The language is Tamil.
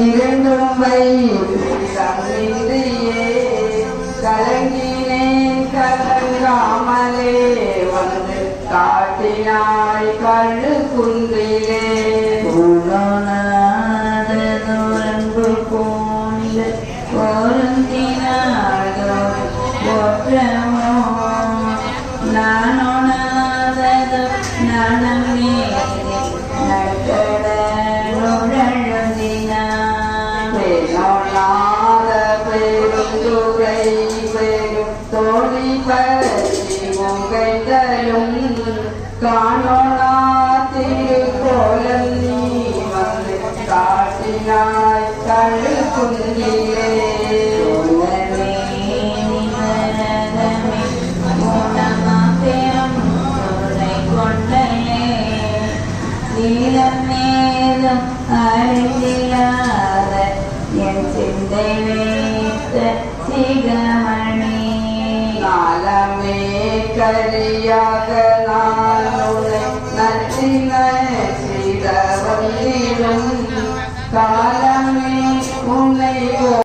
இரண்டும் வைத்தியே கலங்கினேன் கலங்காமலே வந்து காட்டினாய் கள்ளு குன்றிலே உணர்ந்து கொண்டு பொருந்தினாதோ போற்றமோ நான் உணர்ந்ததோ நனமே நட்டடலுழழுந்தினான் பேணோனாத பெருந்துரை பெரும் தோழி பற்றி உங்கைதலும் காணோனா திருக்கோலம் நீ வந்து காட்டினாய் கள்ளு குன்றிலே மேலும் அறிந்தில்லாத என் சிந்தை வைத்த சிகமணி நாளமே கரியாக நான் உன்னை நச்சின சிதவ